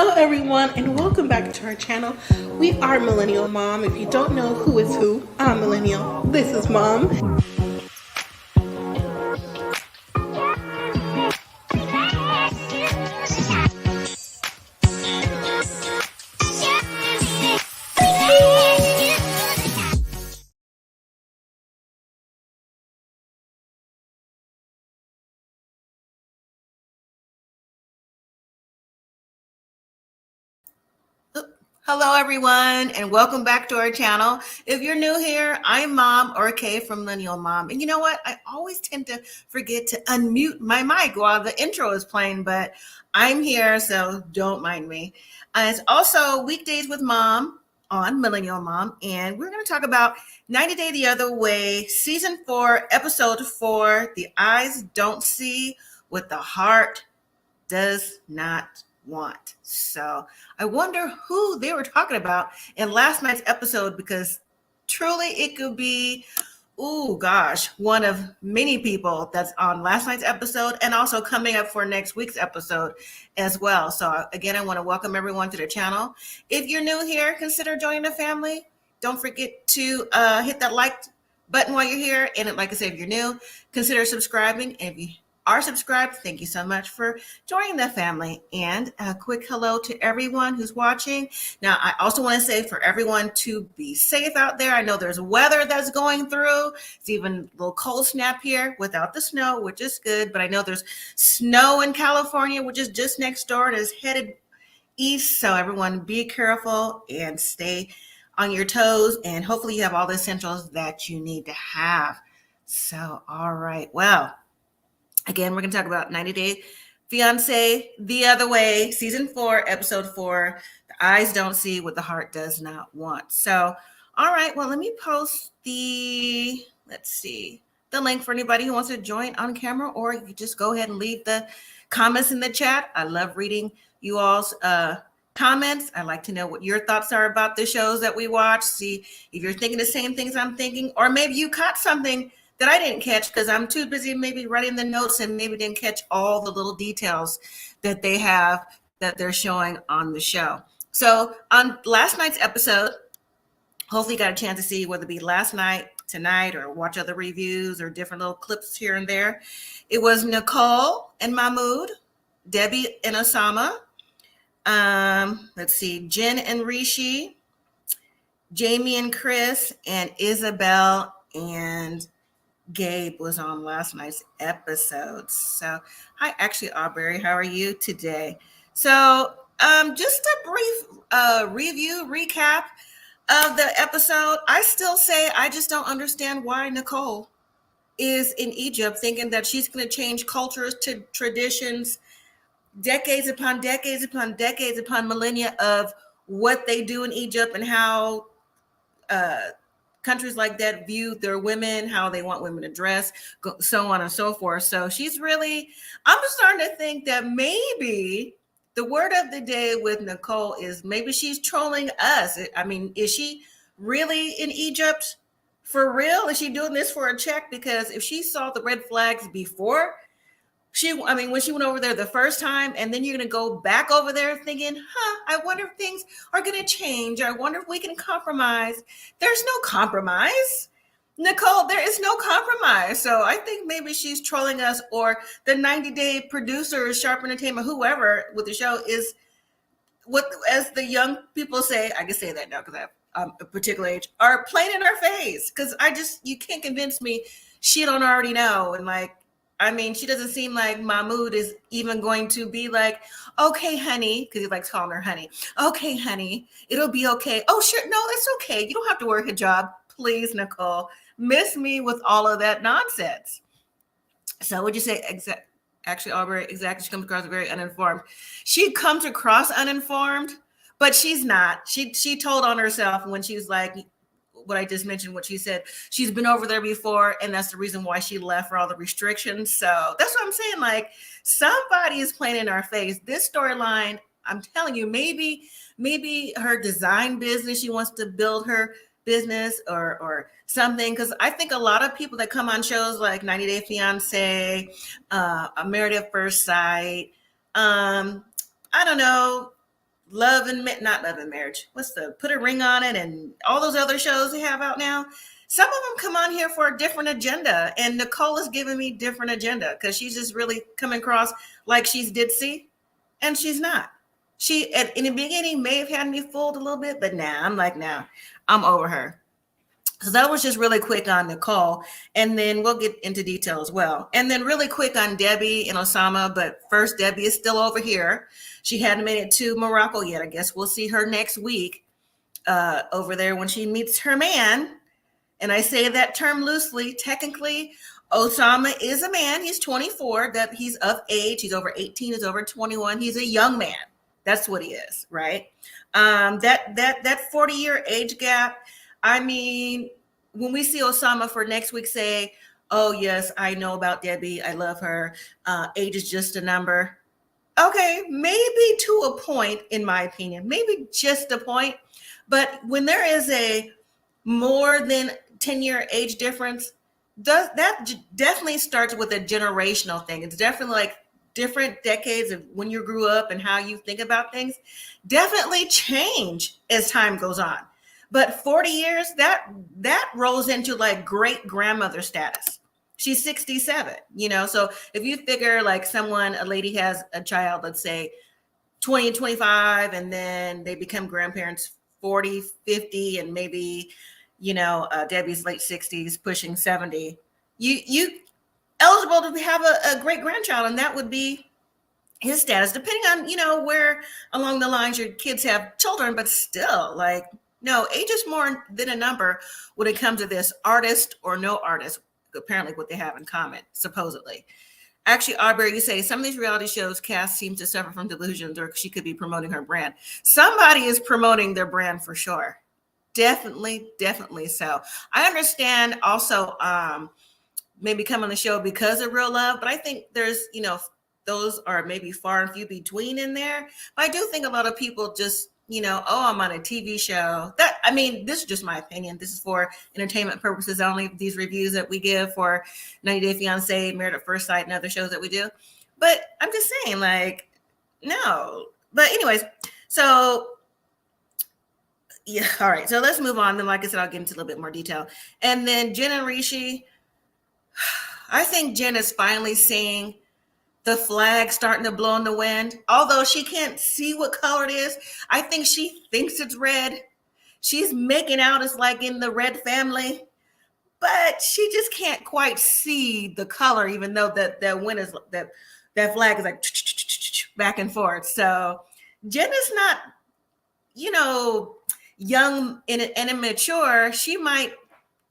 Hello, everyone, and welcome back to our channel. We are Millennial Mom. If you don't know who is who, I'm Millennial. This is Mom. Hello, everyone, and welcome back to our channel. If you're new here, I'm Mom or Kay from Millennial Mom. And you know what? I always tend to forget to unmute my mic while the intro is playing, but I'm here, so don't mind me. It's also Weekdays with Mom on Millennial Mom, and we're going to talk about 90 Day the Other Way, Season 4, Episode 4, The Eyes Don't See What the Heart Does Not Want. So I wonder who they were talking about in last night's episode, because truly it could be, one of many people that's on last night's episode and also coming up for next week's episode as well. So again, I want to welcome everyone to the channel. If you're new here, consider joining the family. Don't forget to hit that like button while you're here. And like I said, if you're new, consider subscribing. And if you are subscribed, thank you so much for joining the family. And a quick hello to everyone who's watching. Now, I also want to say for everyone to be safe out there. I know there's weather that's going through. It's even a little cold snap here without the snow, which is good. But I know there's snow in California, which is just next door and is headed east. So everyone be careful and stay on your toes. And hopefully you have all the essentials that you need to have. So, all right. Well, again, we're going to talk about 90 Day Fiancé The Other Way, Season 4, Episode 4, The Eyes Don't See What the Heart Does Not Want. So, all right, well, let me post the link for anybody who wants to join on camera, or you can just go ahead and leave the comments in the chat. I love reading you all's comments. I like to know what your thoughts are about the shows that we watch, see if you're thinking the same things I'm thinking, or maybe you caught something that I didn't catch because I'm too busy maybe writing the notes and maybe didn't catch all the little details that they have that they're showing on the show. So on last night's episode, hopefully you got a chance to see whether it be last night, tonight, or watch other reviews or different little clips here and there. It was Nicole and Mahmoud, Debbie and Osama, Jen and Rishi, Jamie and Chris, and Isabel and Gabe was on last night's episode. So, hi, actually, Aubrey, how are you today? So, just a brief recap of the episode. I still say I just don't understand why Nicole is in Egypt thinking that she's going to change cultures to traditions, decades upon decades upon decades upon millennia of what they do in Egypt and how countries like that view their women, how they want women to dress, so on and so forth. So I'm starting to think that maybe the word of the day with Nicole is maybe she's trolling us. I mean, is she really in Egypt for real? Is she doing this for a check? Because if she saw the red flags before, when she went over there the first time, and then you're going to go back over there thinking, I wonder if things are going to change. I wonder if we can compromise. There's no compromise. Nicole, there is no compromise. So I think maybe she's trolling us, or the 90 Day producers, Sharp Entertainment, whoever with the show is what, as the young people say, I can say that now because I have a particular age, are playing in our face. Because you can't convince me she don't already know. And she doesn't seem like Mahmoud is even going to be like, okay, honey, because he likes calling her honey. Okay, honey, it'll be okay. Oh, sure. No, that's okay. You don't have to wear a hijab. Please, Nicole, miss me with all of that nonsense. So would you say actually, Aubrey, exactly, she comes across very uninformed. She comes across uninformed, but she's not. She told on herself when she was like, what I just mentioned, what she said, she's been over there before, and that's the reason why she left for all the restrictions. So that's what I'm saying. Like, somebody is playing in our face. This storyline, I'm telling you, maybe her design business, she wants to build her business or something. Because I think a lot of people that come on shows like 90 Day Fiancé, Married at First Sight, I don't know, not Love and Marriage. What's the Put a Ring on It and all those other shows they have out now. Some of them come on here for a different agenda, and Nicole is giving me different agenda because she's just really coming across like she's ditzy, and she's not. She in the beginning may have had me fooled a little bit, but nah, I'm over her. So that was just really quick on Nicole, and then we'll get into detail as well. And then really quick on Debbie and Osama, but first, Debbie is still over here. She hadn't made it to Morocco yet. I guess we'll see her next week over there when she meets her man. And I say that term loosely. Technically, Osama is a man. He's 24. That he's of age. He's over 18. He's over 21. He's a young man. That's what he is, right? That 40-year age gap. I mean, when we see Osama for next week say, oh, yes, I know about Debbie. I love her. Age is just a number. Okay, maybe to a point, in my opinion, maybe just a point. But when there is a more than 10-year age difference, that definitely starts with a generational thing. It's definitely like different decades of when you grew up and how you think about things definitely change as time goes on. But 40 years, that rolls into like great grandmother status. She's 67, so if you figure like a lady has a child, let's say 20 and 25, and then they become grandparents 40, 50, and maybe, Debbie's late 60s, pushing 70, you eligible to have a great grandchild, and that would be his status, depending on, where along the lines your kids have children, but still, like, no, age is more than a number when it comes to this, artist or no artist, apparently what they have in common, supposedly. Actually, Aubrey, you say some of these reality shows cast seems to suffer from delusions, or she could be promoting her brand. Somebody is promoting their brand for sure. Definitely so. I understand also maybe come on the show because of real love, but I think there's, those are maybe far and few between in there. But I do think a lot of people just, I'm on a TV show. This is just my opinion. This is for entertainment purposes only, these reviews that we give for 90 Day Fiancé, Married at First Sight, and other shows that we do. But I'm just saying, like, no. But anyways, so yeah, all right. So let's move on. Then, like I said, I'll get into a little bit more detail. And then Jen and Rishi, I think Jen is finally seeing the flag starting to blow in the wind. Although she can't see what color it is, I think she thinks it's red. She's making out as like in the red family, but she just can't quite see the color, even though that wind is that flag is like back and forth. So Jen is not, young and immature. She might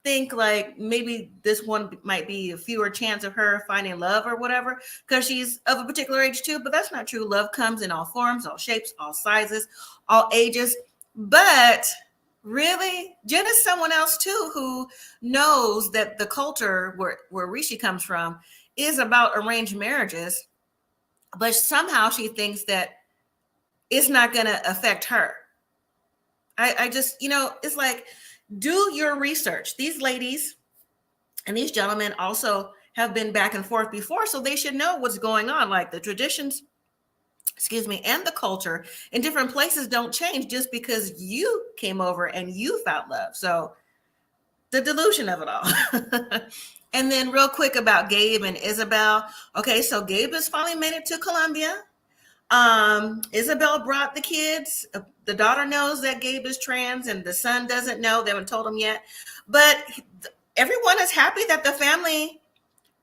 think like maybe this one might be a fewer chance of her finding love or whatever because she's of a particular age too, but that's not true. Love comes in all forms, all shapes, all sizes, all ages. But really, Jen is someone else too who knows that the culture where Rishi comes from is about arranged marriages, but somehow she thinks that it's not going to affect her. I just, it's like, do your research. These ladies and these gentlemen also have been back and forth before, so they should know what's going on. Like the traditions, and the culture in different places don't change just because you came over and you found love. So the delusion of it all. And then real quick about Gabe and Isabel. Okay, so Gabe has finally made it to Colombia. Isabel brought the kids. The daughter knows that Gabe is trans and the son doesn't know. They haven't told him yet. But everyone is happy that the family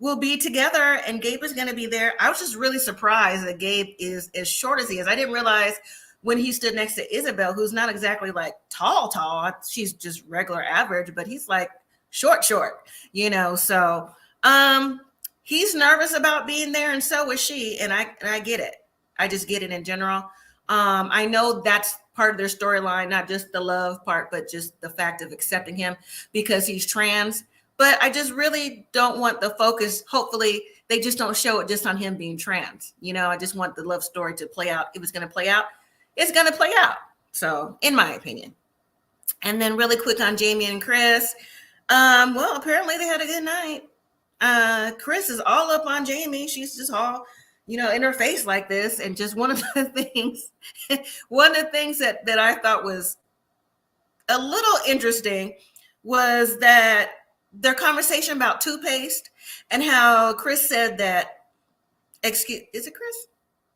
will be together and Gabe is going to be there. I was just really surprised that Gabe is as short as he is. I didn't realize when he stood next to Isabel, who's not exactly like tall. She's just regular average, but he's like short, so he's nervous about being there, and so is she, and I get it. I just get it in general. I know that's part of their storyline, not just the love part, but just the fact of accepting him because he's trans. But I just really don't want the focus. Hopefully they just don't show it just on him being trans. I just want the love story to play out. If it's going to play out, it's going to play out. So in my opinion. And then really quick on Jamie and Chris. Well, apparently they had a good night. Chris is all up on Jamie. She's just all, in her face like this. And just one of the things, one of the things that I thought was a little interesting was that their conversation about toothpaste and how Chris said that, is it Chris?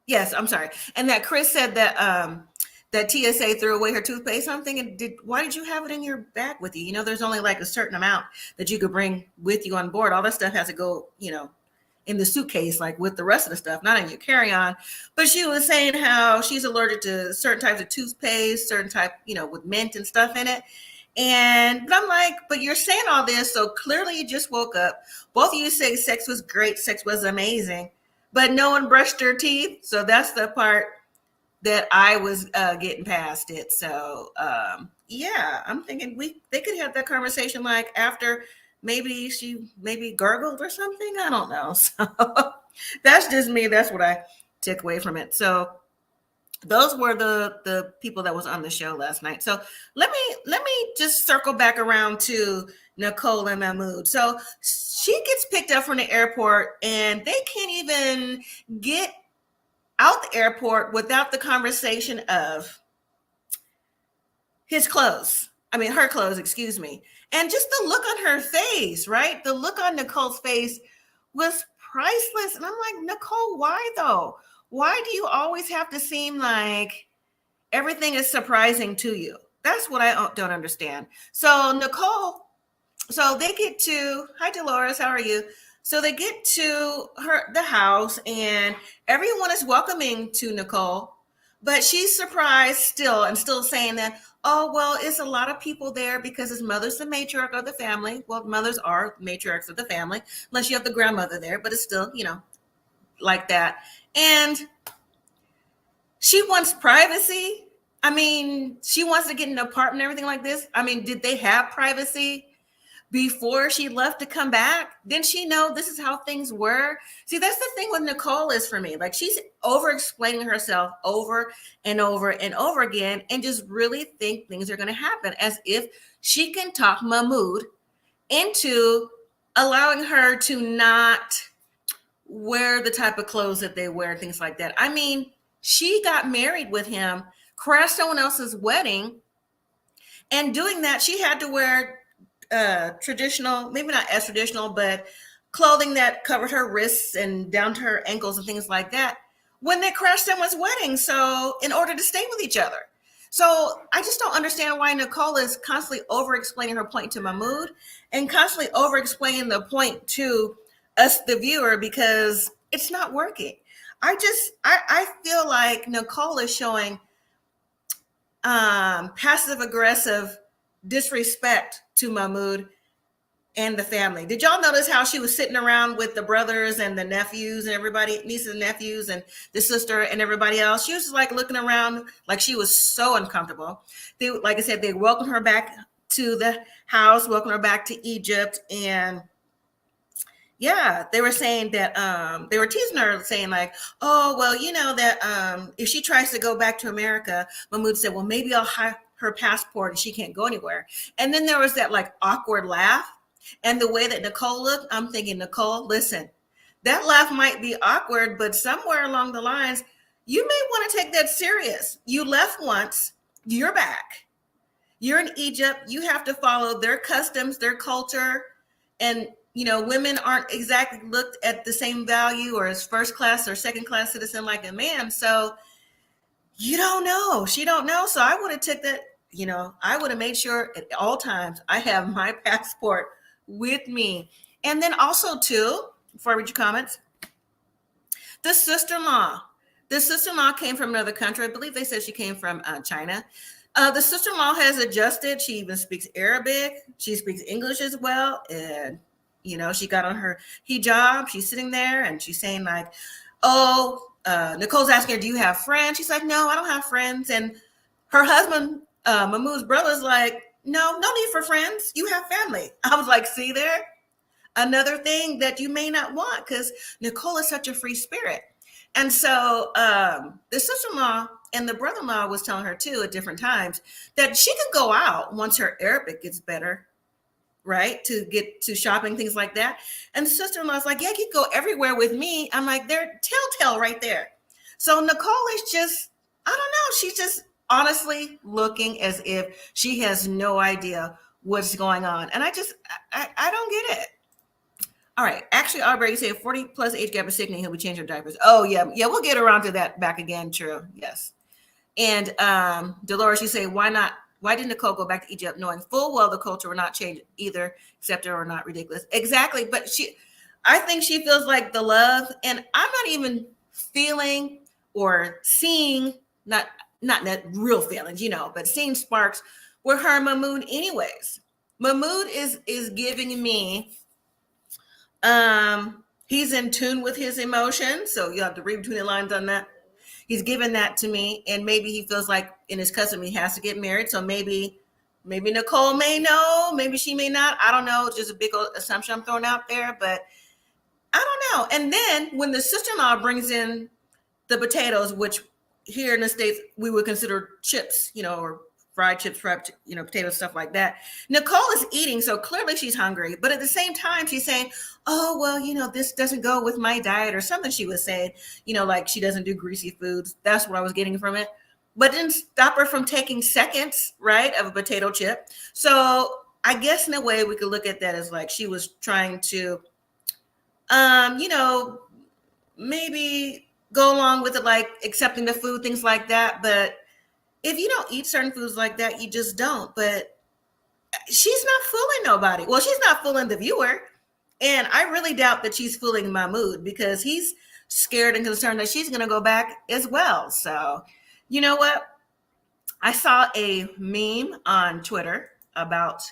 Yes, I'm sorry. And that Chris said that TSA threw away her toothpaste. I'm thinking, why did you have it in your bag with you? There's only like a certain amount that you could bring with you on board. All that stuff has to go, in the suitcase, like with the rest of the stuff, not in your carry-on. But she was saying how she's allergic to certain types of toothpaste, certain type, with mint and stuff in it. But I'm like, but you're saying all this, so clearly you just woke up. Both of you say sex was great, sex was amazing, but no one brushed their teeth. So that's the part that I was getting past it. So yeah, I'm thinking they could have that conversation like after maybe she gargled or something. I don't know. So that's just me. That's what I took away from it. So those were the people that was on the show last night. So let me just circle back around to Nicole and Mahmoud. So she gets picked up from the airport and they can't even get out the airport without the conversation of her clothes, excuse me. And just the look on her face, right? The look on Nicole's face was priceless. And I'm like, Nicole, why though? Why do you always have to seem like everything is surprising to you? That's what I don't understand. So Nicole, so they get to, hi Dolores, how are you? So they get to the house and everyone is welcoming to Nicole, but she's surprised still and still saying that, oh, well, it's a lot of people there because his mother's the matriarch of the family. Well, mothers are matriarchs of the family, unless you have the grandmother there, but it's still, like that. And she wants privacy. I mean, she wants to get an apartment and everything like this. I mean, did they have privacy before she left to come back? Didn't she know this is how things were? See, that's the thing with Nicole is for me. Like she's over-explaining herself over and over and over again and just really think things are going to happen as if she can talk Mahmoud into allowing her to not wear the type of clothes that they wear, things like that. I mean, she got married with him, crashed someone else's wedding, and doing that, she had to wear traditional, maybe not as traditional, but clothing that covered her wrists and down to her ankles and things like that when they crashed someone's wedding. So in order to stay with each other. So I just don't understand why Nicole is constantly over-explaining her point to Mahmoud and constantly over-explaining the point to us, the viewer, because it's not working. I feel like Nicole is showing passive-aggressive disrespect to Mahmoud and the family. Did y'all notice how she was sitting around with the brothers and the nephews and everybody, nieces and nephews and the sister and everybody else? She was just like looking around like she was so uncomfortable. They, like I said, they welcomed her back to the house, welcomed her back to Egypt. And yeah, they were saying that they were teasing her, saying like, oh, well, that if she tries to go back to America, Mahmoud said, well, maybe I'll hide her passport and she can't go anywhere. And then there was that like awkward laugh. And the way that Nicole looked, I'm thinking, Nicole, listen, that laugh might be awkward, but somewhere along the lines, you may want to take that serious. You left once, you're back. You're in Egypt. You have to follow their customs, their culture. And, women aren't exactly looked at the same value or as first class or second class citizen like a man. So you don't know. She don't know. So I would have took that, I would have made sure at all times I have my passport with me. And then also too, before I read your comments, the sister-in-law came from another country. I believe they said she came from China. The sister-in-law has adjusted. She even speaks Arabic. She speaks English as well. And, she got on her hijab. She's sitting there and she's saying like, oh, Nicole's asking her, do you have friends? She's like, no, I don't have friends. And her husband, Mahmoud's brother's like, no need for friends. You have family. I was like, see there? Another thing that you may not want because Nicole is such a free spirit. And so the sister-in-law and the brother-in-law was telling her too at different times that she can go out once her Arabic gets better right? To get to shopping, things like that. And sister-in-law's like, yeah, you go everywhere with me. I'm like, they're telltale right there. So Nicole is just, I don't know, she's just honestly looking as if she has no idea what's going on. And I don't get it. All right. Actually, Aubrey, you say 40 plus age gap is sickening. He'll be changing diapers. Oh, yeah. Yeah, we'll get around to that back again. True. Yes. And Dolores, you say, why not? Why did Nicole go back to Egypt knowing full well the culture will not change either, except or not ridiculous? Exactly. But I think she feels like the love, and I'm not even feeling or seeing, not that real feelings, but seeing sparks with her and Mahmoud anyways. Mahmoud is giving me, he's in tune with his emotions. So you have to read between the lines on that. He's given that to me, and maybe he feels like in his custom he has to get married. So maybe Nicole may know, maybe she may not. I don't know. It's just a big old assumption I'm throwing out there, but I don't know. And then when the sister-in-law brings in the potatoes, which here in the States we would consider chips, or fried chips, potatoes, stuff like that. Nicole is eating, so clearly she's hungry. But at the same time, she's saying, oh, well, this doesn't go with my diet or something she was saying, like she doesn't do greasy foods. That's what I was getting from it. But didn't stop her from taking seconds, right, of a potato chip. So I guess in a way we could look at that as like she was trying to, maybe go along with it, like accepting the food, things like that. But if you don't eat certain foods like that, you just don't. But she's not fooling nobody. Well, she's not fooling the viewer. And I really doubt that she's fooling Mahmoud, because he's scared and concerned that she's going to go back as well. So, you know what? I saw a meme on Twitter about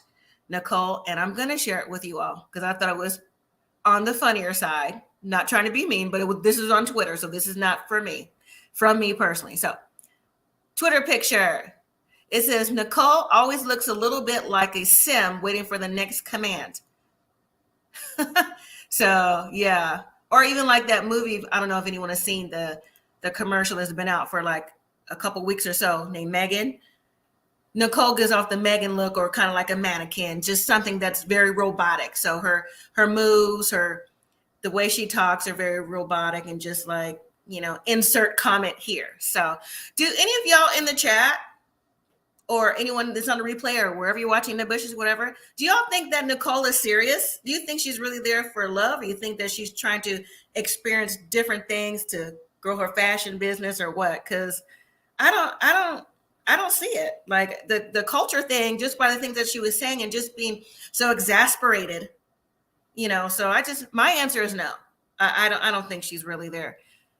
Nicole, and I'm going to share it with you all because I thought it was on the funnier side. Not trying to be mean, but this is on Twitter. So this is not from me personally. So Twitter picture. It says, Nicole always looks a little bit like a sim waiting for the next command. So, yeah. Or even like that movie, I don't know if anyone has seen the commercial that's been out for like a couple weeks or so, named Megan. Nicole gives off the Megan look, or kind of like a mannequin, just something that's very robotic. So her moves, the way she talks are very robotic, and just like, insert comment here. So do any of y'all in the chat, or anyone that's on the replay or wherever you're watching the bushes, whatever, do y'all think that Nicole is serious? Do you think she's really there for love? Or you think that she's trying to experience different things to grow her fashion business, or what? Because I don't see it. Like the culture thing, just by the things that she was saying and just being so exasperated, so my answer is no. I don't think she's really there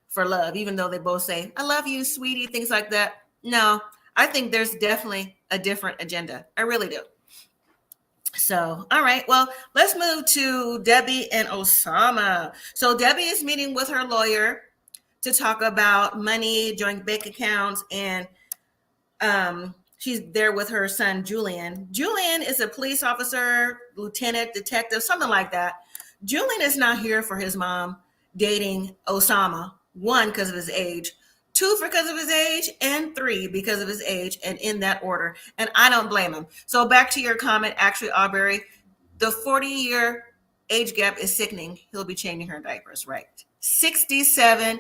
for love, even though they both say, I love you, sweetie, things like that. No, I think there's definitely a different agenda. I really do. So, all right, well, let's move to Debbie and Osama. So Debbie is meeting with her lawyer to talk about money, joint bank accounts, and she's there with her son, Julian. Julian is a police officer, lieutenant, detective, something like that. Julian is not here for his mom dating Osama. 1, because of his age. 2, because of his age, and 3, because of his age, and in that order. And I don't blame him. So back to your comment, actually, Aubrey, the 40-year age gap is sickening. He'll be changing her diapers, right? 67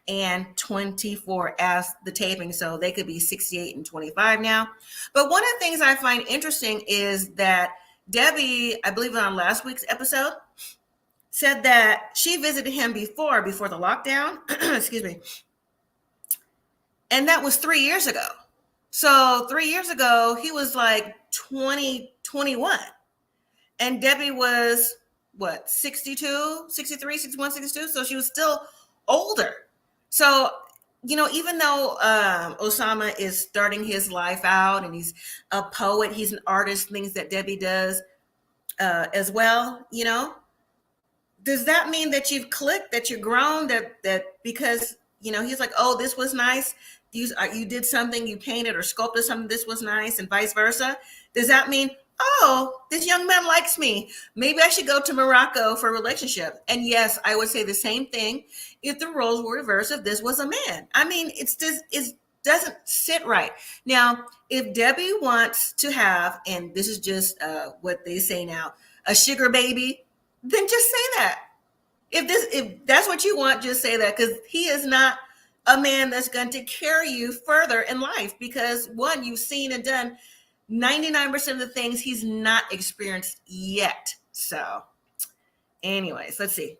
and 24 as the taping. So they could be 68 and 25 now. But one of the things I find interesting is that Debbie, I believe on last week's episode, said that she visited him before the lockdown, excuse me. And that was 3 years ago. So 3 years ago, he was like 20, 21. And Debbie was, 62, 63, 61, 62? So she was still older. So, even though Osama is starting his life out and he's a poet, he's an artist, things that Debbie does as well, does that mean that you've clicked, that you're grown, that because, he's like, oh, this was nice. You did something, you painted or sculpted something, this was nice, and vice versa. Does that mean, oh, this young man likes me, maybe I should go to Morocco for a relationship? And yes, I would say the same thing if the roles were reversed, if this was a man. I mean, it's doesn't sit right. Now, if Debbie wants to have, and this is just what they say now, a sugar baby, then just say that. If that's what you want, just say that, because he is not a man that's going to carry you further in life, because one, you've seen and done 99% of the things he's not experienced yet. So anyways, let's see.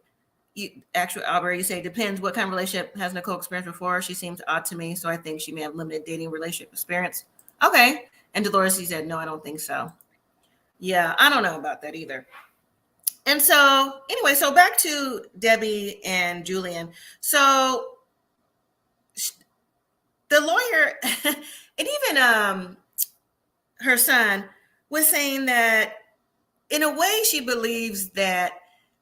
Albert, you say depends what kind of relationship has Nicole experienced before. She seems odd to me, so I think she may have limited dating relationship experience. Okay. And Dolores, he said, no, I don't think so. Yeah, I don't know about that either. And so anyway, so back to Debbie and Julian. So the lawyer and even her son was saying that in a way she believes that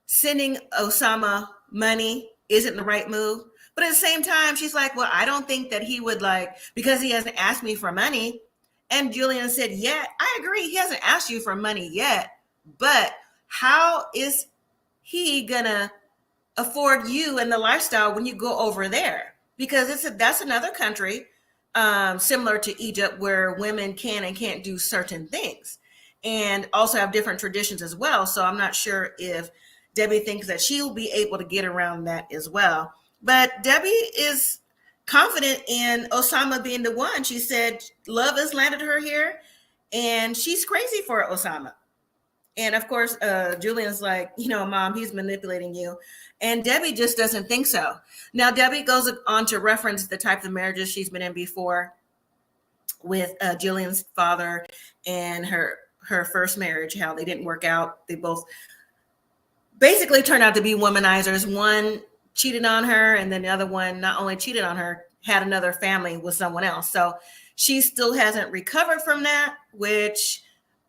sending Osama money isn't the right move. But at the same time, she's like, well, I don't think that he would, like, because he hasn't asked me for money. And Julian said, yeah, I agree. He hasn't asked you for money yet. But how is he gonna afford you and the lifestyle when you go over there? Because that's another country similar to Egypt, where women can and can't do certain things, and also have different traditions as well. So I'm not sure if Debbie thinks that she'll be able to get around that as well. But Debbie is confident in Osama being the one. She said love has landed her here, and she's crazy for Osama. And of course, Julian's like, Mom, he's manipulating you. And Debbie just doesn't think so. Now, Debbie goes on to reference the types of marriages she's been in before with Julian's father and her first marriage, how they didn't work out. They both basically turned out to be womanizers. One cheated on her, and then the other one not only cheated on her, had another family with someone else. So she still hasn't recovered from that, which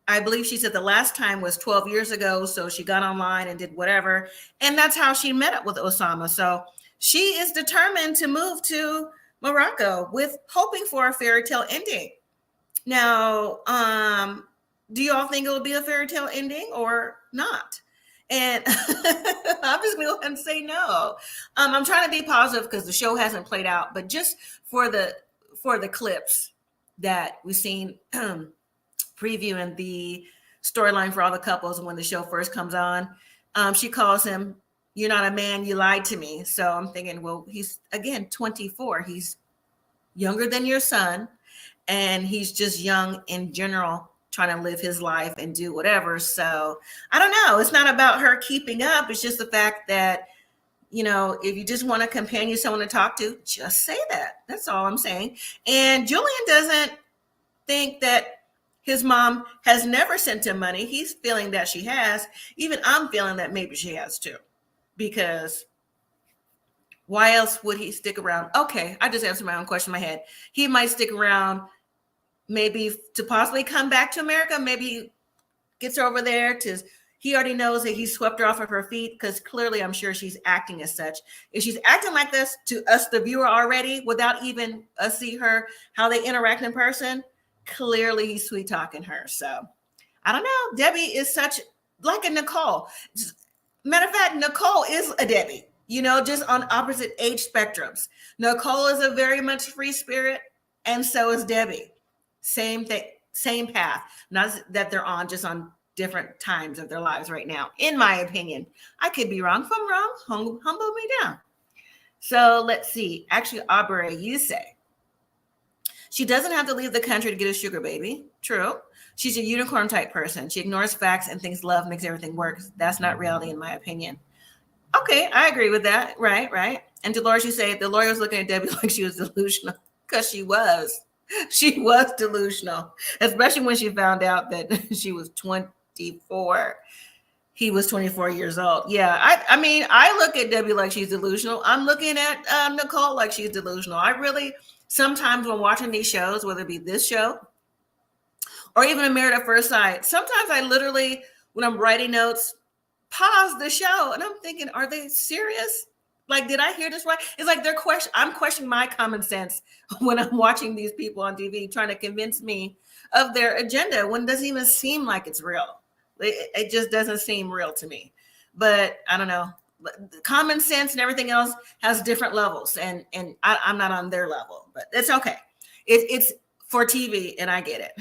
I believe she said the last time was 12 years ago. So she got online and did whatever. And that's how she met up with Osama. So she is determined to move to Morocco with hoping for a fairy tale ending. Now, do you all think it will be a fairy tale ending or not? And I'm just going to go ahead and say no. I'm trying to be positive because the show hasn't played out, but just for the clips that we've seen previewing the storyline for all the couples when the show first comes on, she calls him, "You're not a man, you lied to me." So I'm thinking, well, he's again 24. He's younger than your son, and he's just young in general, trying to live his life and do whatever. So I don't know. It's not about her keeping up. It's just the fact that, if you just want a companion, someone to talk to, just say that. That's all I'm saying. And Julian doesn't think that his mom has never sent him money. He's feeling that she has. Even I'm feeling that maybe she has too, because why else would he stick around? Okay, I just answered my own question in my head. He might stick around maybe to possibly come back to America. Maybe gets her over there he already knows that he swept her off of her feet, because clearly I'm sure she's acting as such. If she's acting like this to us, the viewer, already, without even us see her, how they interact in person, clearly he's sweet talking her. So I don't know. Debbie is such like a Nicole. Matter of fact, Nicole is a Debbie, just on opposite age spectrums. Nicole is a very much free spirit, and so is Debbie. Same thing, same path. Not that they're on, just on different times of their lives right now, in my opinion. I could be wrong. If I'm wrong, humble me down. So let's see. Actually, Aubrey, you say she doesn't have to leave the country to get a sugar baby. True. She's a unicorn type person. She ignores facts and thinks love makes everything work. That's not reality, in my opinion. Okay, I agree with that. Right. And Dolores, you say the lawyer was looking at Debbie like she was delusional, because she was. She was delusional, especially when she found out that she was 24. He was 24 years old. Yeah, I mean, I look at Debbie like she's delusional. I'm looking at Nicole like she's delusional. I really, sometimes when watching these shows, whether it be this show or even A Married at First Sight, sometimes I literally, when I'm writing notes, pause the show and I'm thinking, are they serious? Like, did I hear this right? It's like I'm questioning my common sense when I'm watching these people on TV trying to convince me of their agenda when it doesn't even seem like it's real. It just doesn't seem real to me. But I don't know. Common sense and everything else has different levels, and I'm not on their level, but it's okay. It's for TV, and I get it.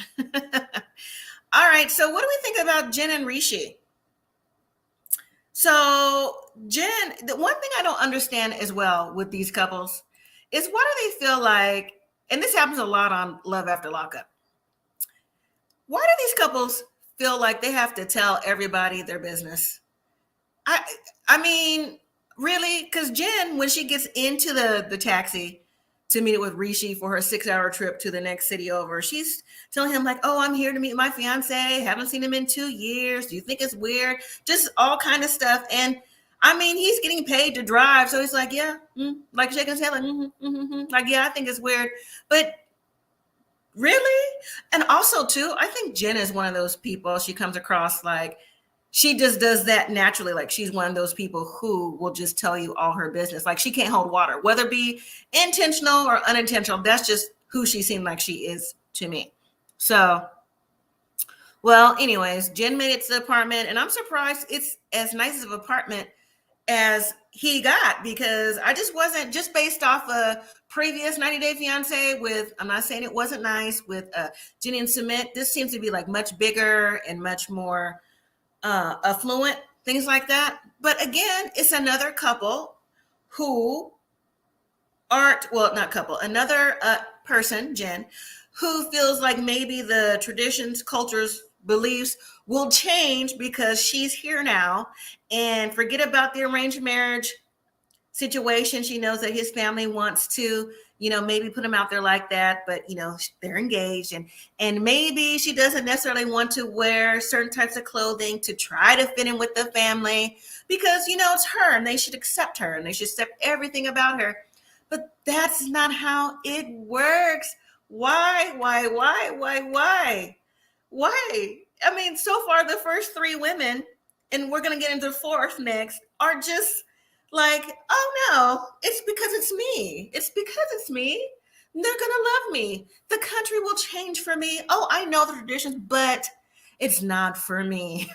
All right. So what do we think about Jen and Rishi? So Jen, the one thing I don't understand as well with these couples is why do they feel like, and this happens a lot on Love After Lockup. Why do these couples feel like they have to tell everybody their business? I I mean, really? Because Jen, when she gets into the taxi to meet with Rishi for her 6 hour trip to the next city over, she's telling him like, "Oh, I'm here to meet my fiance. Haven't seen him in 2 years. Do you think it's weird?" Just all kind of stuff. And I mean, he's getting paid to drive, so he's like, "Yeah," like shaking his head, like, like, "Yeah, I think it's weird," but really? And also, too, I think Jen is one of those people. She comes across like she just does that naturally. Like she's one of those people who will just tell you all her business. Like she can't hold water, whether it be intentional or unintentional. That's just who she seemed like she is to me. So, well, anyways, Jen made it to the apartment, and I'm surprised it's as nice of an apartment as he got, because I just wasn't, just based off a previous 90 Day Fiance with, I'm not saying it wasn't nice, with Jenny and Sumit. This seems to be like much bigger and much more affluent, things like that. But again, it's another couple who aren't, well, not couple, another person, Jen, who feels like maybe the traditions, cultures, beliefs will change because she's here now, and forget about the arranged marriage situation. She knows that his family wants to, maybe put him out there like that, but they're engaged, and maybe she doesn't necessarily want to wear certain types of clothing to try to fit in with the family, because it's her and they should accept her and they should accept everything about her. But that's not how it works. Why? I mean, so far the first three women, and we're going to get into the fourth next, are just like, "Oh no, it's because it's me. It's because it's me. They're going to love me. The country will change for me. Oh, I know the traditions, but it's not for me."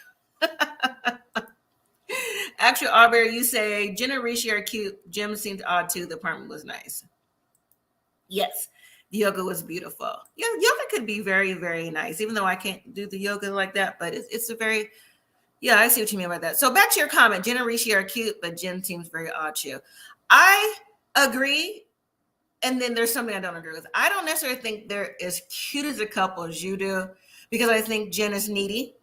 Actually, Aubrey, you say Jen and Rishi are cute. Jim seemed odd too. The apartment was nice. Yes, the yoga was beautiful. Yeah, yoga could be very, very nice, even though I can't do the yoga like that. But it's a very, yeah, I see what you mean by that. So back to your comment, Jen and Rishi are cute, but Jen seems very odd too. I agree. And then there's something I don't agree with. I don't necessarily think they're as cute as a couple as you do, because I think Jen is needy.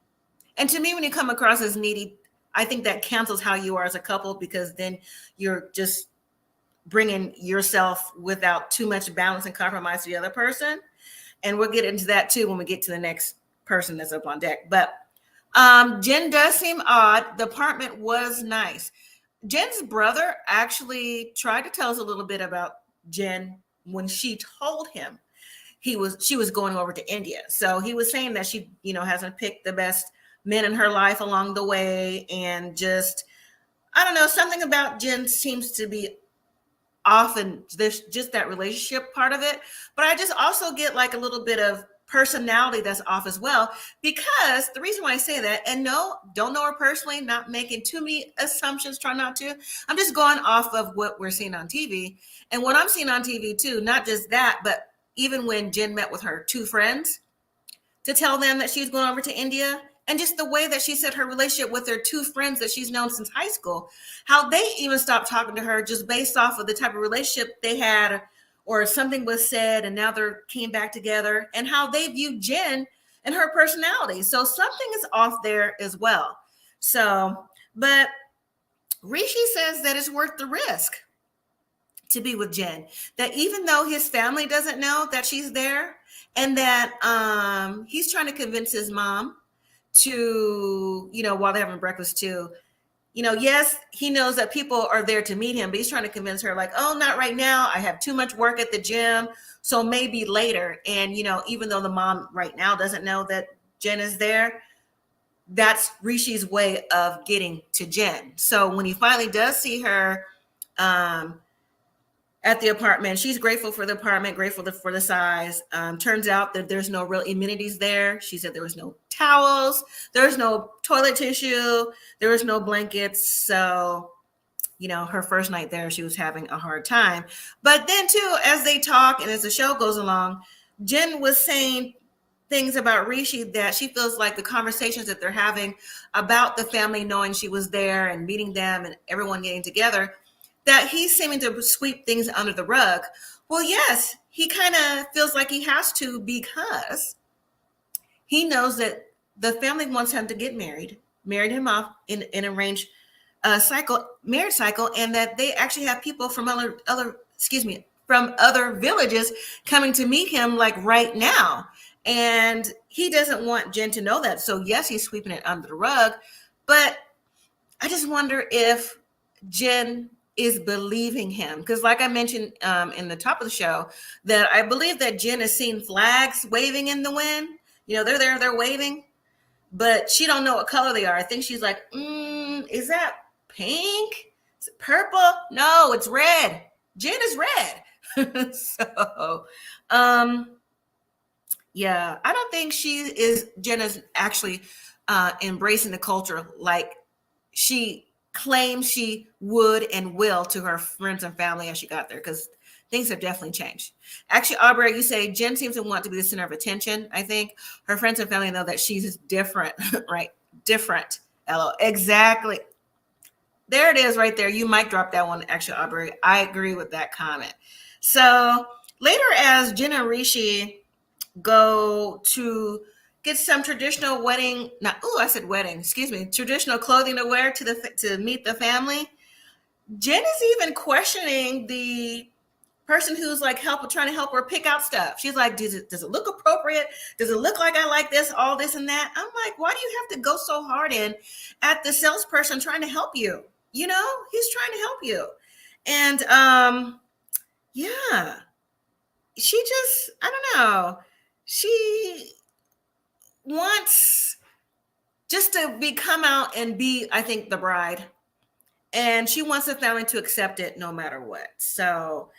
And to me, when you come across as needy, I think that cancels how you are as a couple, because then you're just bringing yourself without too much balance and compromise to the other person. And we'll get into that too when we get to the next person that's up on deck. But Jen does seem odd. The apartment was nice. Jen's brother actually tried to tell us a little bit about Jen when she told him she was going over to India. So he was saying that she, hasn't picked the best men in her life along the way, and just, I don't know, something about Jen seems to be often there's just that relationship part of it. But I just also get like a little bit of personality that's off as well, because the reason why I say that, and no, don't know her personally, not making too many assumptions, try not to. I'm just going off of what we're seeing on TV, and what I'm seeing on TV too. Not just that, but even when Jen met with her two friends to tell them that she's going over to India, and just the way that she said her relationship with her two friends that she's known since high school, how they even stopped talking to her just based off of the type of relationship they had, or something was said and now they came back together, and how they view Jen and her personality. So something is off there as well. So, but Rishi says that it's worth the risk to be with Jen, that even though his family doesn't know that she's there, and that he's trying to convince his mom to, while they're having breakfast too, yes, he knows that people are there to meet him, but he's trying to convince her like, "Oh, not right now. I have too much work at the gym. So maybe later." And, even though the mom right now doesn't know that Jen is there, that's Rishi's way of getting to Jen. So when he finally does see her at the apartment, she's grateful for the apartment, grateful for the size. Turns out that there's no real amenities there. She said there was no towels, there's no toilet tissue, there was no blankets. So, her first night there, she was having a hard time. But then too, as they talk and as the show goes along, Jen was saying things about Rishi that she feels like the conversations that they're having about the family, knowing she was there and meeting them and everyone getting together, that he's seeming to sweep things under the rug. Well, yes, he kind of feels like he has to, because he knows that the family wants him to get married him off in an arranged marriage cycle, and that they actually have people from from other villages coming to meet him like right now. And he doesn't want Jen to know that. So yes, he's sweeping it under the rug, but I just wonder if Jen is believing him, because like I mentioned in the top of the show, that I believe that Jen has seen flags waving in the wind. They're there, they're waving, but she don't know what color they are. I think she's like, is that pink? Is it purple? No, it's red. Jen is red. So, yeah, I don't think Jen is actually embracing the culture like she claims she would and will to her friends and family as she got there, because things have definitely changed. Actually, Aubrey, you say Jen seems to want to be the center of attention. I think her friends and family know that she's different, right? Different. LO. Exactly. There it is right there. You might drop that one, actually, Aubrey. I agree with that comment. So later, as Jen and Rishi go to get some traditional traditional clothing to wear to meet the family, Jen is even questioning the person who's like trying to help her pick out stuff. She's like, does it look appropriate? Does it look like I like this, all this and that? I'm like, why do you have to go so hard in at the salesperson trying to help you? He's trying to help you. And yeah, she just, I don't know. She wants just to come out and be, I think, the bride. And she wants the family to accept it no matter what. So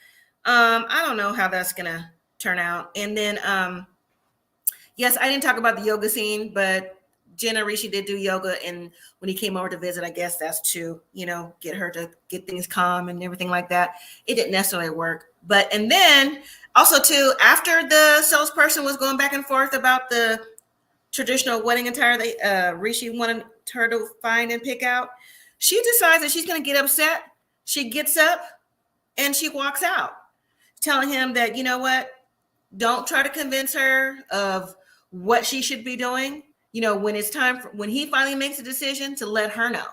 I don't know how that's gonna turn out. And then yes, I didn't talk about the yoga scene, but Jen and Rishi did do yoga, and when he came over to visit, I guess that's to get her to get things calm and everything like that. It didn't necessarily work, and then also too, after the salesperson was going back and forth about the traditional wedding attire that Rishi wanted her to find and pick out, she decides that she's going to get upset. She gets up and she walks out, telling him that, you know what, don't try to convince her of what she should be doing. When it's time when he finally makes a decision, to let her know.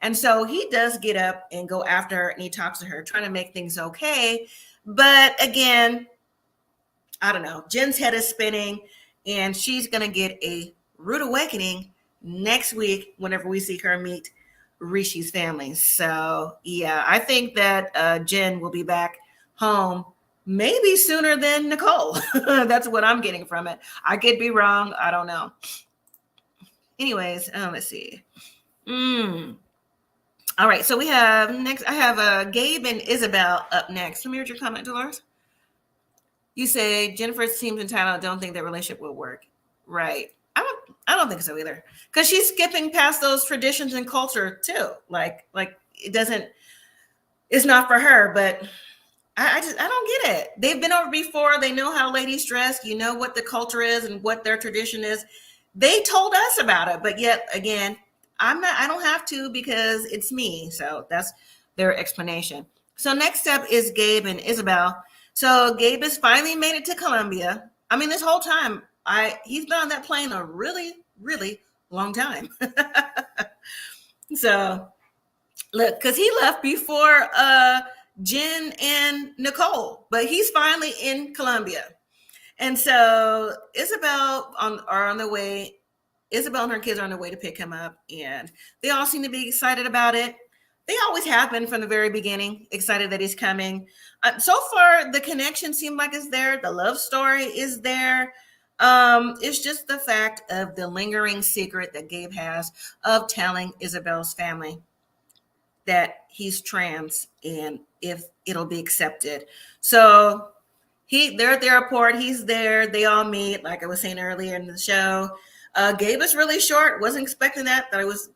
And so he does get up and go after her, and he talks to her, trying to make things okay. But again, I don't know. Jen's head is spinning, and she's going to get a rude awakening next week whenever we see her meet Rishi's family. So yeah, I think that Jen will be back home maybe sooner than Nicole. That's what I'm getting from it. I could be wrong. I don't know. Anyways, let's see. All right, so we have next. I have Gabe and Isabel up next. Let me read your comment, Dolores. You say Jennifer seems entitled. Don't think that relationship will work. Right. I don't think so either. Because she's skipping past those traditions and culture too. Like it doesn't. It's not for her. But I don't get it. They've been over before. They know how ladies dress. You know what the culture is and what their tradition is. They told us about it, but yet again, I don't have to, because it's me. So that's their explanation. So next up is Gabe and Isabel. So Gabe has finally made it to Colombia. I mean, this whole time, he's been on that plane a really, really long time. So look, because he left before Jen and Nicole, but he's finally in Colombia. And so Isabel are on the way. Isabel and her kids are on their way to pick him up, and they all seem to be excited about it. They always have been from the very beginning, excited that he's coming. So far, the connection seems like it's there. The love story is there. It's just the fact of the lingering secret that Gabe has of telling Isabel's family that he's trans, and if it'll be accepted. So they're at the airport. He's there. They all meet, like I was saying earlier in the show. Gabe is really short. Wasn't expecting that. Thought it was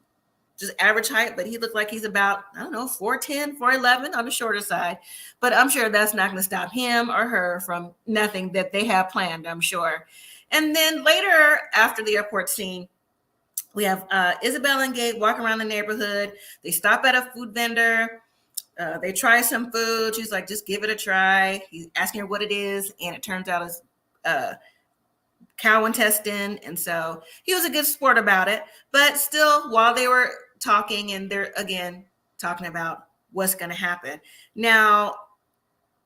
just average height, but he looked like he's about, I don't know, 4'10", 4'11" on the shorter side. But I'm sure that's not going to stop him or her from nothing that they have planned, I'm sure. And then later, after the airport scene, we have Isabel and Gabe walking around the neighborhood. They stop at a food vendor. They try some food. She's like, just give it a try. He's asking her what it is, and it turns out it's cow intestine. And so he was a good sport about it. But still, while they were talking, and they're again talking about what's going to happen. Now,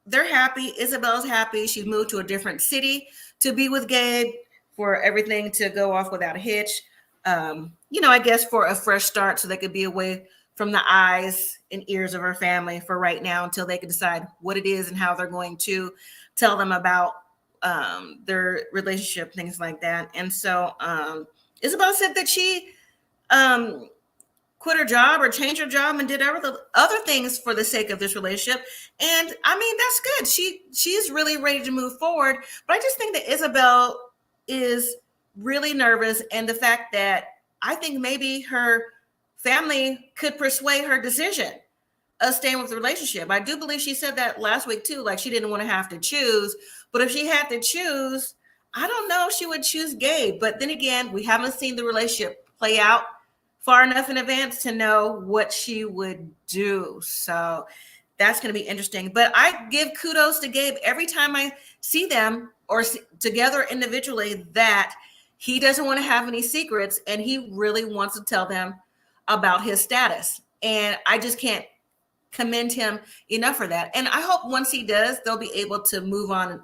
they're happy. Isabel's happy. She's moved to a different city to be with Gabe for everything to go off without a hitch. I guess for a fresh start, so they could be away from the eyes and ears of her family for right now until they can decide what it is and how they're going to tell them about their relationship, things like that. And so Isabel said that she quit her job or changed her job and did other things for the sake of this relationship. And I mean, that's good. She's really ready to move forward. But I just think that Isabel is really nervous. And the fact that I think maybe her family could persuade her decision of staying with the relationship. I do believe she said that last week too, like she didn't want to have to choose. But if she had to choose, I don't know if she would choose Gabe. But then again, we haven't seen the relationship play out far enough in advance to know what she would do. So that's going to be interesting. But I give kudos to Gabe every time I see them or together individually, that he doesn't want to have any secrets and he really wants to tell them about his status. And I just can't commend him enough for that. And I hope once he does, they'll be able to move on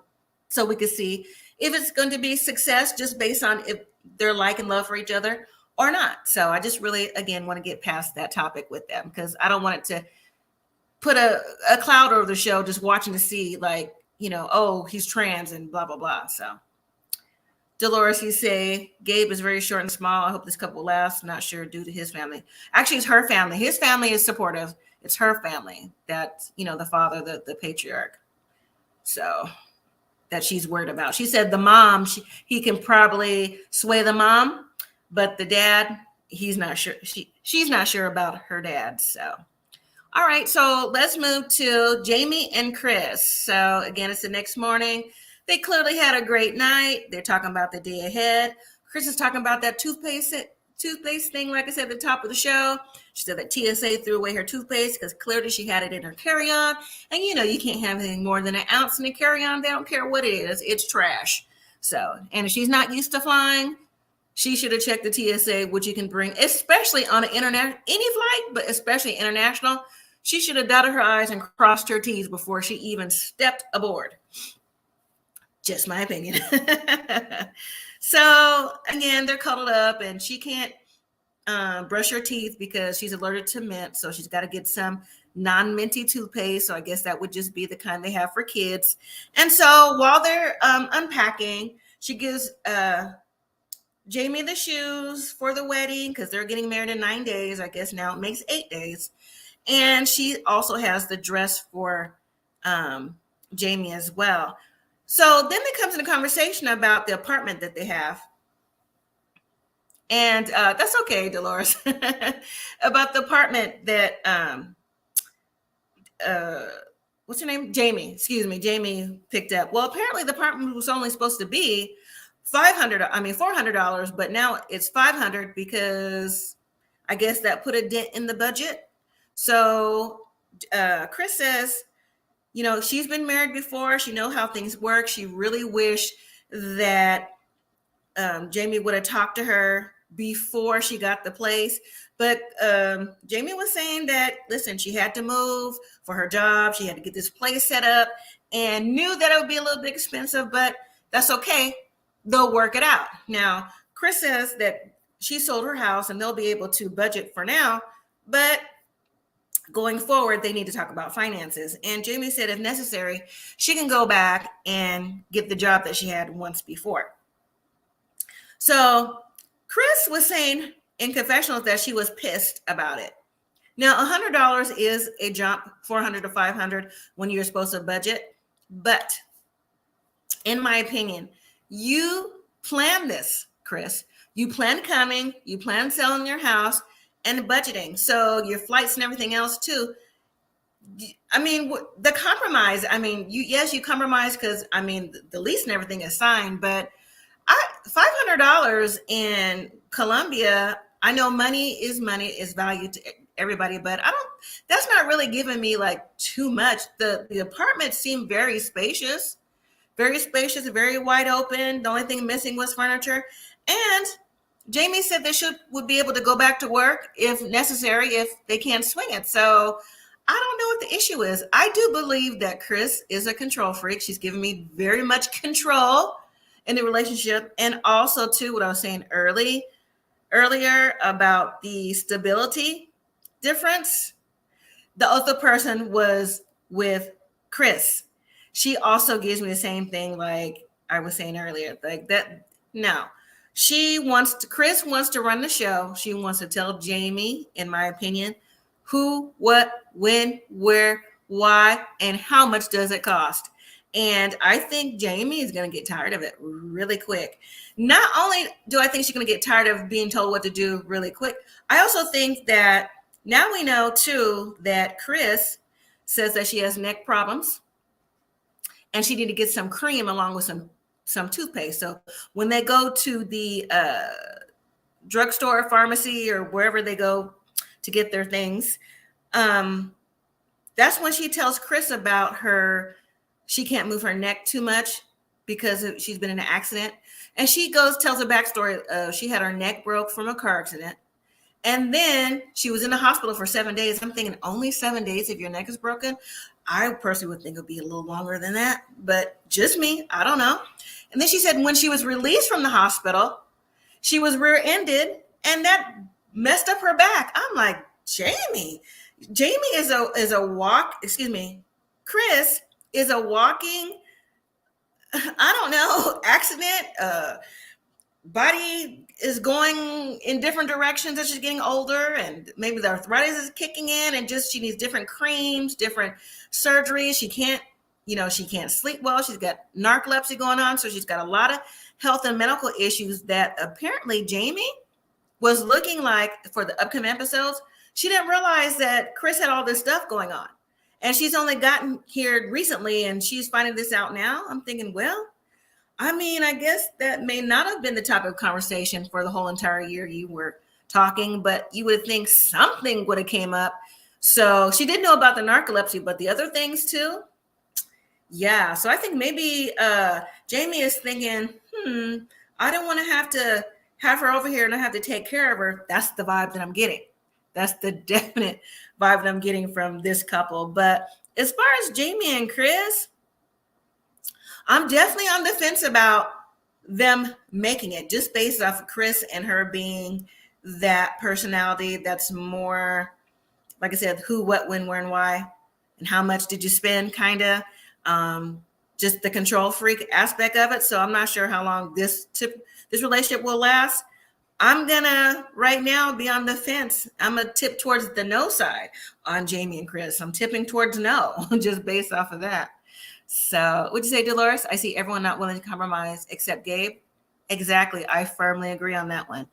so we can see if it's going to be success just based on if they're like and love for each other or not. So I just really, again, want to get past that topic with them because I don't want it to put a cloud over the show just watching to see like, oh, he's trans and blah, blah, blah. So Dolores, you say Gabe is very short and small. I hope this couple lasts. Not sure due to his family. Actually, it's her family. His family is supportive. It's her family that, the father, the patriarch. So that she's worried about. She said the mom, he can probably sway the mom, but the dad, he's not sure. She's not sure about her dad. So, all right. So let's move to Jamie and Chris. So again, it's the next morning. They clearly had a great night. They're talking about the day ahead. Chris is talking about that toothpaste thing, like I said at the top of the show. She said that TSA threw away her toothpaste because clearly she had it in her carry-on. And you can't have anything more than an ounce in a carry-on. They don't care what it is. It's trash. So, and if she's not used to flying, she should have checked the TSA, which you can bring, especially on an any flight, but especially international. She should have dotted her I's and crossed her T's before she even stepped aboard. Just my opinion. So again, they're cuddled up and she can't brush her teeth because she's allergic to mint. So she's got to get some non-minty toothpaste. So I guess that would just be the kind they have for kids. And so while they're unpacking, she gives Jamie the shoes for the wedding because they're getting married in 9 days. I guess now it makes 8 days. And she also has the dress for Jamie as well. So then it comes in a conversation about the apartment that they have. And that's okay, Dolores, about the apartment that, what's her name? Jamie picked up. Well, apparently the apartment was only supposed to be $400, but now it's $500 because I guess that put a dent in the budget. So Chris says, she's been married before. She knows how things work. She really wished that Jamie would have talked to her before she got the place. But Jamie was saying that, listen, she had to move for her job. She had to get this place set up and knew that it would be a little bit expensive, but that's okay. They'll work it out. Now, Chris says that she sold her house and they'll be able to budget for now, but going forward, they need to talk about finances. And Jamie said, if necessary, she can go back and get the job that she had once before. So Chris was saying in confessionals that she was pissed about it. Now, $100 is a jump, $400 to $500 when you're supposed to budget. But in my opinion, you plan this, Chris. You plan coming, you plan selling your house, and budgeting. So your flights and everything else too. I mean, the compromise, I mean, you compromise because, I mean, the lease and everything is signed, but $500 in Colombia, I know money is value to everybody, but that's not really giving me like too much. The apartment seemed very spacious, very wide open. The only thing missing was furniture. And Jamie said they would be able to go back to work if necessary, if they can't swing it. So I don't know what the issue is. I do believe that Chris is a control freak. She's given me very much control in the relationship. And also too, what I was saying earlier about the stability difference. The other person was with Chris. She also gives me the same thing, like I was saying earlier, like that. No, Chris wants to run the show. She wants to tell Jamie, in my opinion, who, what, when, where, why, and how much does it cost. And I think Jamie is going to get tired of it really quick. Not only do I think she's going to get tired of being told what to do really quick, I also think that now we know too that Chris says that she has neck problems and she need to get some cream along with some toothpaste. So when they go to the drugstore, pharmacy, or wherever they go to get their things, that's when she tells Chris about she can't move her neck too much because she's been in an accident. And she tells a backstory. She had her neck broke from a car accident. And then she was in the hospital for 7 days. I'm thinking only 7 days if your neck is broken. I personally would think it would be a little longer than that, but just me, I don't know. And then she said when she was released from the hospital, she was rear-ended and that messed up her back. I'm like, Jamie is Chris is a walking, I don't know, accident. Body is going in different directions as she's getting older, and maybe the arthritis is kicking in, and just she needs different creams, different surgeries. She can't sleep well. She's got narcolepsy going on, so she's got a lot of health and medical issues that apparently Jamie was looking like for the upcoming episodes. She didn't realize that Chris had all this stuff going on, and she's only gotten here recently, and she's finding this out now. I'm thinking, well, I mean, I guess that may not have been the topic of conversation for the whole entire year you were talking, but you would think something would have came up. So she did know about the narcolepsy, but the other things too. Yeah. So I think maybe Jamie is thinking, I don't want to have her over here and I have to take care of her. That's the vibe that I'm getting. That's the definite vibe that I'm getting from this couple. But as far as Jamie and Chris, I'm definitely on the fence about them making it just based off of Chris and her being that personality that's more, like I said, who, what, when, where, and why, and how much did you spend, kind of just the control freak aspect of it. So I'm not sure how long this relationship will last. I'm gonna right now be on the fence. I'm gonna tip towards the no side on Jamie and Chris. I'm tipping towards no, just based off of that. So would you say, Dolores? I see everyone not willing to compromise except Gabe. Exactly. I firmly agree on that one.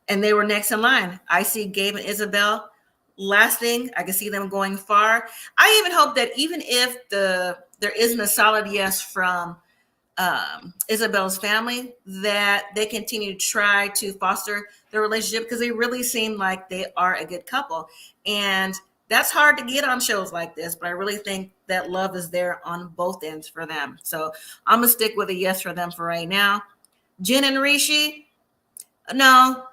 And they were next in line. I see Gabe and Isabel lasting. I can see them going far. I even hope that even if there isn't a solid yes from Isabel's family, that they continue to try to foster their relationship because they really seem like they are a good couple. And that's hard to get on shows like this, but I really think that love is there on both ends for them. So I'm going to stick with a yes for them for right now. Jen and Rishi, no.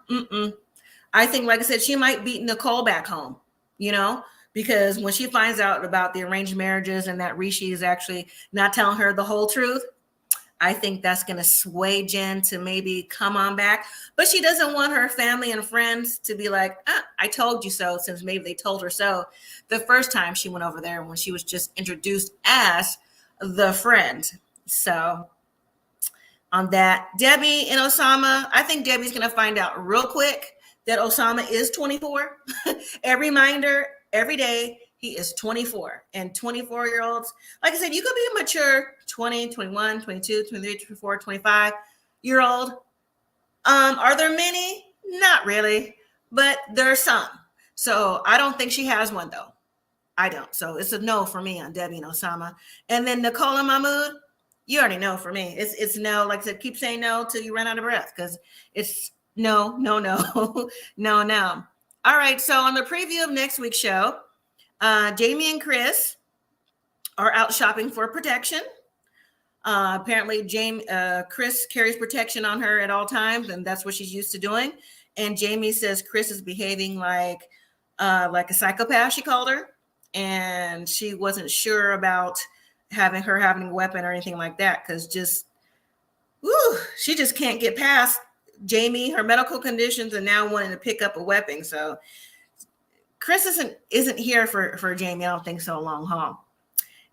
I think, like I said, she might beat Nicole back home, because when she finds out about the arranged marriages and that Rishi is actually not telling her the whole truth, I think that's going to sway Jen to maybe come on back. But she doesn't want her family and friends to be like, I told you so, since maybe they told her so the first time she went over there when she was just introduced as the friend. So on that, Debbie and Osama, I think Debbie's going to find out real quick that Osama is 24. A reminder every day. He is 24, and 24-year-olds, like I said, you could be a mature 20, 21, 22, 23, 24, 25-year-old. Are there many? Not really, but there are some. So I don't think she has one though. I don't. So it's a no for me on Debbie and Osama. And then Nicole and Mahmoud, you already know for me. It's no. Like I said, keep saying no till you run out of breath because it's no, no, no, no, no. All right. So on the preview of next week's show, Jamie and Chris are out shopping for protection. Apparently, Chris carries protection on her at all times, and that's what she's used to doing. And Jamie says Chris is behaving like a psychopath, she called her, and she wasn't sure about having a weapon or anything like that because she just can't get past Jamie, her medical conditions, and now wanting to pick up a weapon. So Chris isn't here for Jamie. I don't think so. Long haul.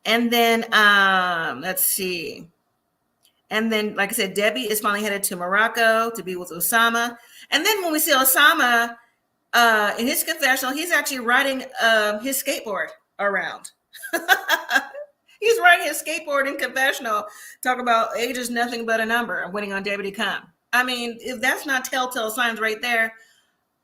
And then let's see. And then, like I said, Debbie is finally headed to Morocco to be with Osama. And then when we see Osama in his confessional, he's actually riding his skateboard around. He's riding his skateboard in confessional. Talk about age is nothing but a number. I'm waiting on Debbie to come. I mean, if that's not telltale signs right there,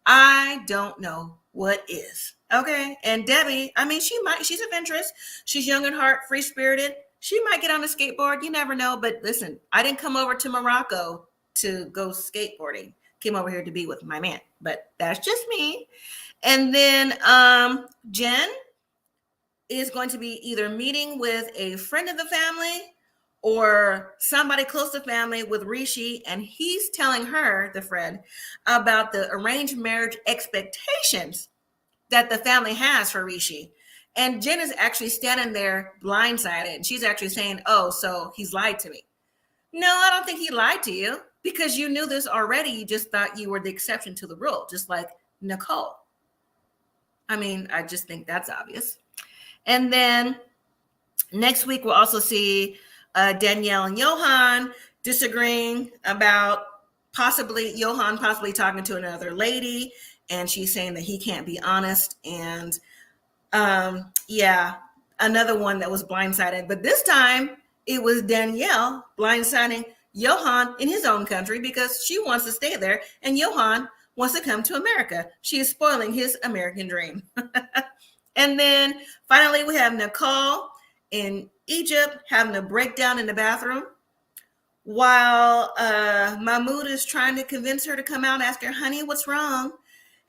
I don't know what is. Okay. And Debbie, I mean, she's adventurous. She's young at heart, free spirited. She might get on a skateboard. You never know. But listen, I didn't come over to Morocco to go skateboarding. Came over here to be with my man. But that's just me. And then Jen is going to be either meeting with a friend of the family or somebody close to family with Rishi, and he's telling her, the friend, about the arranged marriage expectations that the family has for Rishi. And Jen is actually standing there blindsided. And she's actually saying, oh, so he's lied to me. No, I don't think he lied to you because you knew this already. You just thought you were the exception to the rule, just like Nicole. I mean, I just think that's obvious. And then next week, we'll also see Danielle and Johan disagreeing about Johan possibly talking to another lady. And she's saying that he can't be honest. And another one that was blindsided. But this time it was Danielle blindsiding Johan in his own country because she wants to stay there. And Johan wants to come to America. She is spoiling his American dream. And then finally, we have Nicole in Egypt having a breakdown in the bathroom while Mahmoud is trying to convince her to come out, ask her, honey, what's wrong?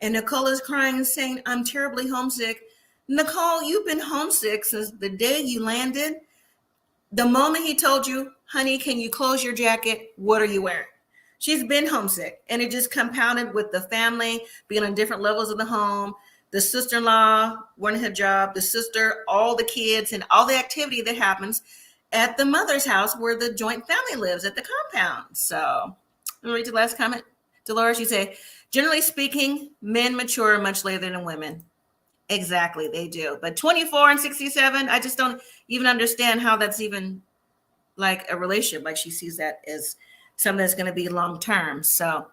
And Nicole is crying and saying, I'm terribly homesick. Nicole, you've been homesick since the day you landed. The moment he told you, honey, can you close your jacket? What are you wearing? She's been homesick. And it just compounded with the family being on different levels of the home, the sister-in-law wearing her job, the sister, all the kids, and all the activity that happens at the mother's house where the joint family lives at the compound. So let me read the last comment. Dolores, you say, generally speaking, men mature much later than women. Exactly, they do. But 24 and 67, I just don't even understand how that's even like a relationship. Like she sees that as something that's going to be long term. So,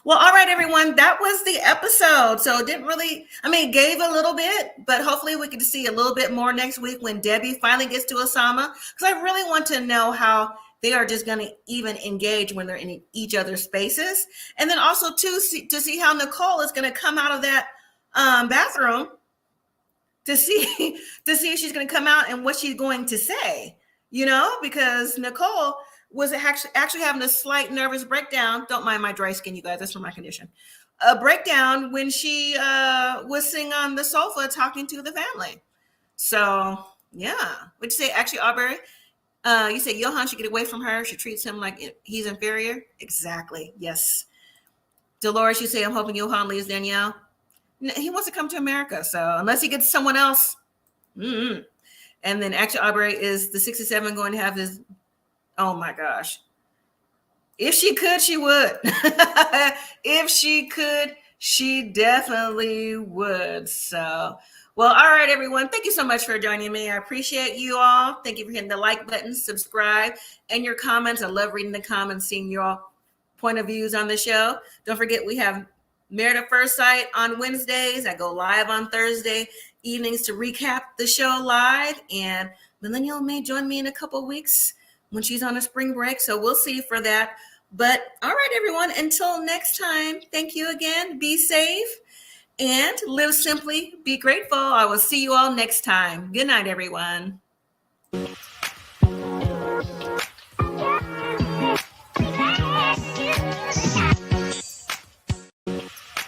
well, all right, everyone, that was the episode. So it didn't really, it gave a little bit, but hopefully we can see a little bit more next week when Debbie finally gets to Osama. Because I really want to know how they are just going to even engage when they're in each other's spaces. And then also to see how Nicole is going to come out of that bathroom to see if she's going to come out and what she's going to say, because Nicole was actually having a slight nervous breakdown. Don't mind my dry skin, you guys. That's from my condition. A breakdown when she was sitting on the sofa talking to the family. So, yeah. What'd you say? Actually, Aubrey, you say Johan should get away from her. She treats him like he's inferior. Exactly. Yes. Dolores, you say, I'm hoping Johan leaves Danielle. No, he wants to come to America. So unless he gets someone else. And then actually, Aubrey, is the 67 going to have his... Oh my gosh. If she could, she would. If she could, she definitely would. So, well, all right, everyone. Thank you so much for joining me. I appreciate you all. Thank you for hitting the like button, subscribe, and your comments. I love reading the comments, seeing your point of views on the show. Don't forget, we have Married at First Sight on Wednesdays. I go live on Thursday evenings to recap the show live. And Millennial may join me in a couple of weeks when she's on a spring break. So we'll see for that. But all right, everyone, until next time, thank you again. Be safe and live simply, be grateful. I will see you all next time. Good night, everyone.